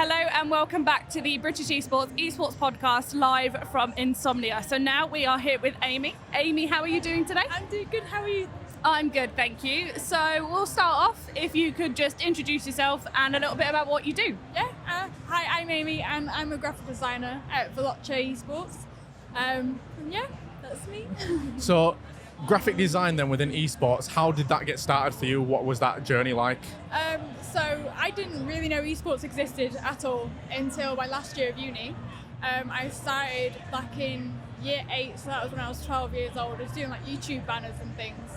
Hello and welcome back to the British Esports podcast live from Insomnia. So now we are here with Amy. Amy, how are you doing today? I'm doing good, how are you? I'm good, thank you. So we'll start off, if you could just introduce yourself and a little bit about what you do. Yeah, hi, I'm Amy and I'm a graphic designer at Veloce Esports. And yeah, that's me. So, graphic design then within esports, how did that get started for you? What was that journey like? So I didn't really know esports existed at all until my last year of uni. I started back in year 8, so that was when I was 12 years old. I was doing like YouTube banners and things.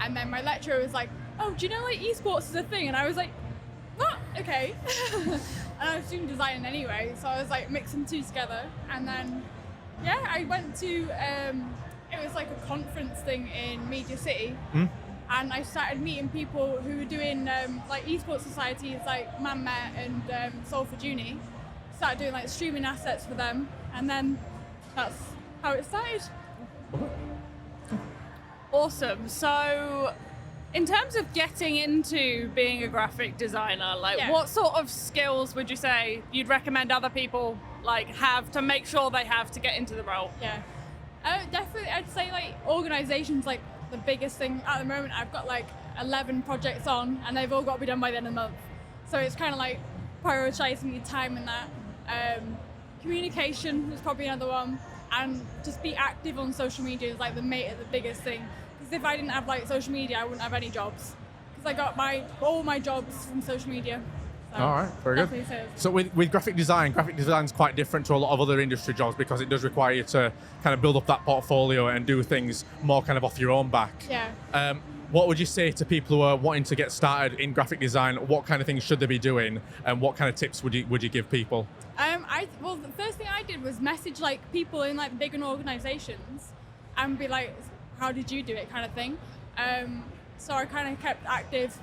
And then my lecturer was like, oh, do you know like esports is a thing? And I was like, what? Okay. And I was doing design anyway, so I was like mixing two together. And then, yeah, I went to, it was like a conference thing in Media City. And I started meeting people who were doing like esports societies like ManMet and Salford Uni. Started doing like streaming assets for them, and then that's how it started. Awesome. So in terms of getting into being a graphic designer, what sort of skills would you say you'd recommend other people like have to make sure they have to get into the role? Yeah, definitely I'd say like organization's like the biggest thing at the moment. I've got like 11 projects on and they've all got to be done by the end of the month. So it's kind of like prioritizing your time in that. Communication is probably another one, and just be active on social media is like the biggest thing. Because if I didn't have like social media, I wouldn't have any jobs. Because I got all my jobs from social media. So all right, very good. So with graphic design is quite different to a lot of other industry jobs because it does require you to kind of build up that portfolio and do things more kind of off your own back. Yeah. What would you say to people who are wanting to get started in graphic design? What kind of things should they be doing, and what kind of tips would you give people? Well, the first thing I did was message like people in like bigger organizations and be like, how did you do it, kind of thing. So I kind of kept active,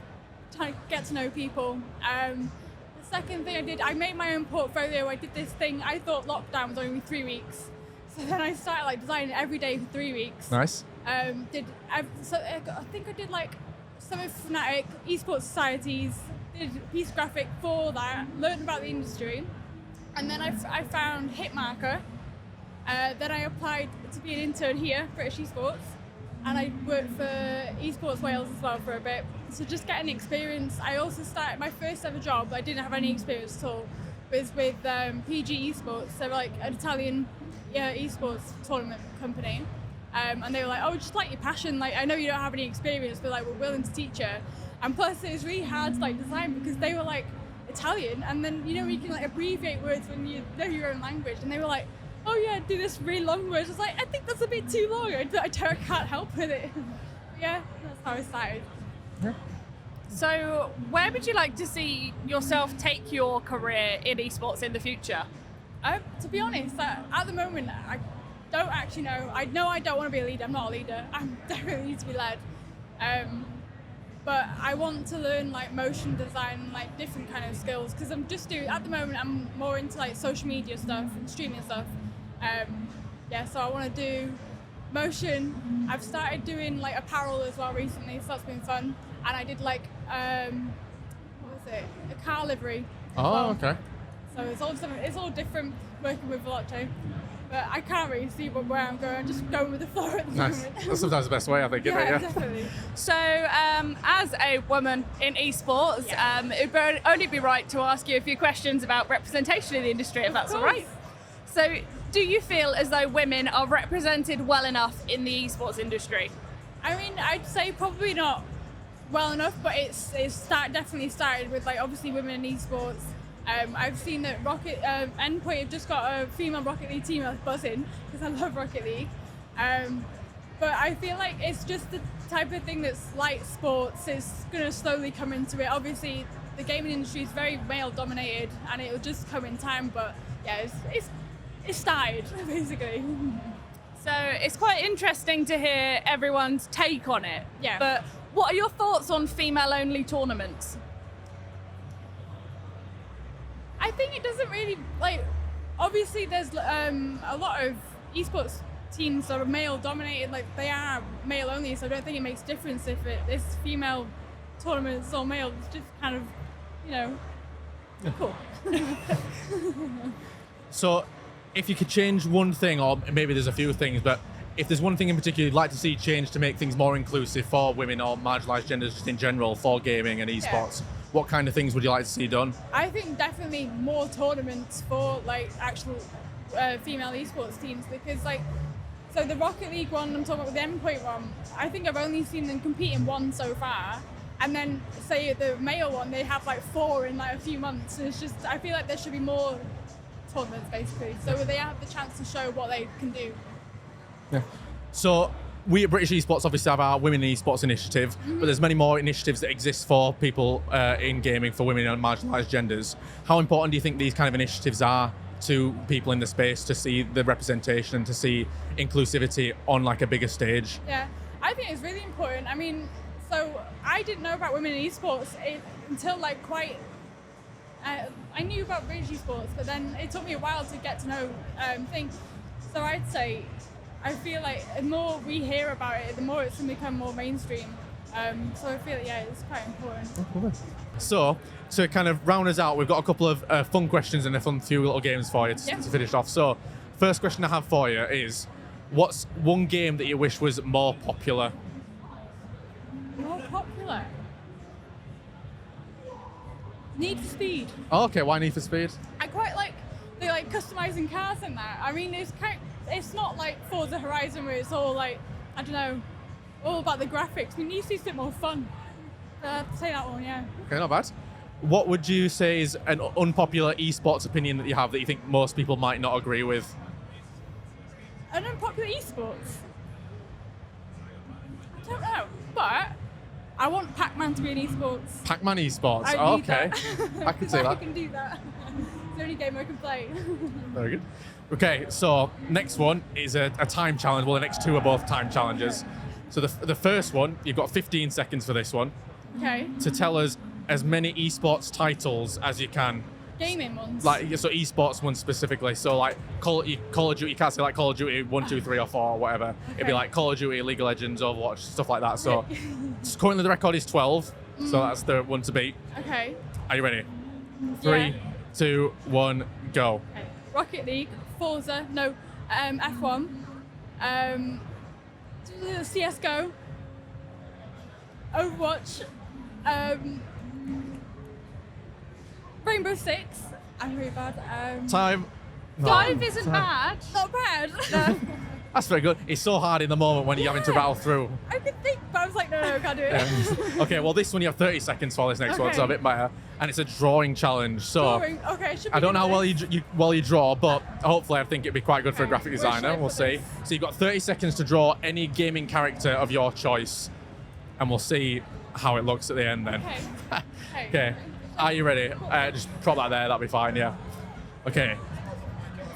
trying to get to know people. The second thing I did, I made my own portfolio. I did this thing, I thought lockdown was only 3 weeks. So then I started like designing every day for 3 weeks. Nice. I think I did like some of Fnatic, Esports societies, did a piece of graphic for that, learned about the industry. And then I found Hitmarker. Then I applied to be an intern here, British Esports. And I worked for Esports Wales as well for a bit. So just getting experience. I also started my first ever job, I didn't have any experience at all, was with PG Esports. They're like an Italian esports tournament company. And they were like, oh, just like your passion. Like, I know you don't have any experience, but like, we're willing to teach you. And plus it was really hard to like design because they were like Italian. And then, you know, you can like abbreviate words when you know your own language. And they were like, oh yeah, do this really long word. I was like, I think that's a bit too long. I can't help with it. Yeah, that's how I started. Yeah. So where would you like to see yourself take your career in esports in the future? To be honest, at the moment, I don't actually know. I know I don't want to be a leader. I'm not a leader. I definitely need to be led. But I want to learn like motion design and like different kind of skills because at the moment I'm more into like social media stuff and streaming stuff. So I want to do motion. I've started doing like apparel as well recently, so that's been fun. And I did like a car livery. Okay. So it's all different working with Veloce. But I can't really see where I'm going. I'm just going with the flow at the moment. That's sometimes the best way, I think, isn't it? Yeah, definitely. So as a woman in esports, it would only be right to ask you a few questions about representation in the industry, if that's all right. So do you feel as though women are represented well enough in the esports industry? I mean, I'd say probably not well enough, but definitely started with like obviously women in esports. I've seen that Endpoint have just got a female Rocket League team. I was buzzing because I love Rocket League. But I feel like it's just the type of thing that's like sports. It's going to slowly come into it. Obviously, the gaming industry is very male dominated and it will just come in time. But yeah, it's started basically. So it's quite interesting to hear everyone's take on it. Yeah. But what are your thoughts on female-only tournaments? I think it doesn't really, like, obviously there's a lot of esports teams that are male dominated, like they are male only, so I don't think it makes a difference if it's female tournaments or male. It's just kind of, you know, Cool. So, if you could change one thing, or maybe there's a few things, but if there's one thing in particular you'd like to see change to make things more inclusive for women or marginalised genders just in general for gaming and esports, what kind of things would you like to see done? I think definitely more tournaments for like actual female esports teams, because like, so the Rocket League one, I'm talking about the endpoint one, I think I've only seen them compete in one so far. And then say the male one, they have like 4 in like a few months. It's just, I feel like there should be more tournaments basically, so they have the chance to show what they can do. Yeah. So we at British Esports obviously have our Women in Esports initiative, but there's many more initiatives that exist for people in gaming, for women and marginalised genders. How important do you think these kind of initiatives are to people in the space to see the representation and to see inclusivity on like a bigger stage? Yeah, I think it's really important. I mean, so I didn't know about women in esports until like quite. I knew about British Esports, but then it took me a while to get to know things. So I'd say, I feel like the more we hear about it, the more it's going to become more mainstream. So I feel, yeah, it's quite important. So, to kind of round us out, we've got a couple of fun questions and a fun few little games for you to finish off. So, first question I have for you is, what's one game that you wish was more popular? More popular? Need for Speed. Oh, okay, why Need for Speed? I quite like the like customizing cars in that. I mean, it's not like Forza Horizon where it's all like, I don't know, all about the graphics. We need to see a bit more fun. I'd say that one, yeah. Okay, not bad. What would you say is an unpopular esports opinion that you have that you think most people might not agree with? An unpopular esports? I don't know, but I want Pac-Man to be an esports. Pac-Man esports. I Oh, need okay. that. I can see I that. can do that. It's the only game I can play. Very good. Okay, so next one is a time challenge. Well, the next two are both time challenges. So the first one, you've got 15 seconds for this one. Okay. To tell us as many esports titles as you can. Gaming ones. Like, so esports ones specifically. So like Call of Duty, you can't say like Call of Duty 1, 2, 3 or 4 or whatever. It'd be like Call of Duty, League of Legends, Overwatch, stuff like that. So currently the record is 12. So that's the one to beat. Okay. Are you ready? 3, 2, 1, go. Okay. Rocket League, Forza, no, F1, CSGO, Overwatch, Rainbow Six. I'm really bad. Time. No. 5 isn't bad. Not bad. No. That's very good. It's so hard in the moment when you're having to rattle through. I could think, but I was like, no, I can't do it. Yeah. Okay, well, this one you have 30 seconds for this next one, Okay. so a bit better. And it's a drawing challenge. So Drawing. Okay, should be I don't know how good well at you draw, but hopefully I think it'd be quite good for a Okay, graphic where should designer. I We'll put see. this? So you've got 30 seconds to draw any gaming character of your choice, and we'll see how it looks at the end then. Okay. Okay. Are you ready? Just prop that there. That'll be fine. Yeah. Okay.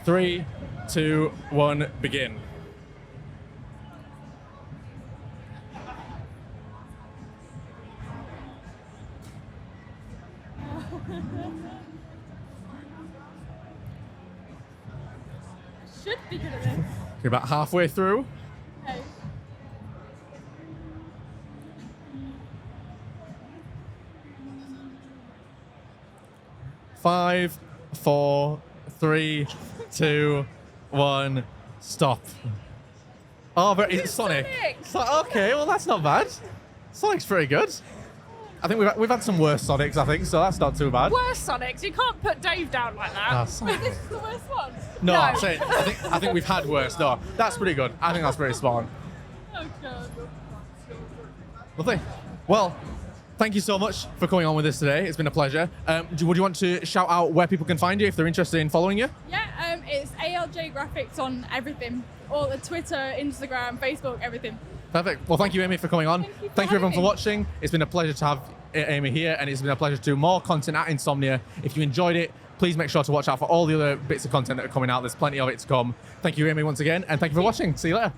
3, 2, 1, begin. Should be good at this. You're about halfway through. Okay. Five, 4, 3, 2, 1, stop. Oh, but is it Sonic? Okay, well that's not bad. Sonic's pretty good. I think we've had some worse Sonics, I think, so that's not too bad. Worst Sonics. You can't put Dave down like that. Ah, Wait, Sonic. this is the worst one? No, No. I'm saying I think we've had worse. No, that's pretty good. I think that's pretty spot on. Oh, God. Lovely. Well, thank you so much for coming on with us today. It's been a pleasure. Would you want to shout out where people can find you if they're interested in following you? Yeah, it's ALJ Graphics on everything. All the Twitter, Instagram, Facebook, everything. Perfect. Well, thank you, Amy, for coming on. Thank you for Thank you, everyone, having for me. watching. It's been a pleasure to have Amy here, and it's been a pleasure to do more content at Insomnia. If you enjoyed it, please make sure to watch out for all the other bits of content that are coming out. There's plenty of it to come. Thank you, Amy, once again, and thank you for watching. See you later.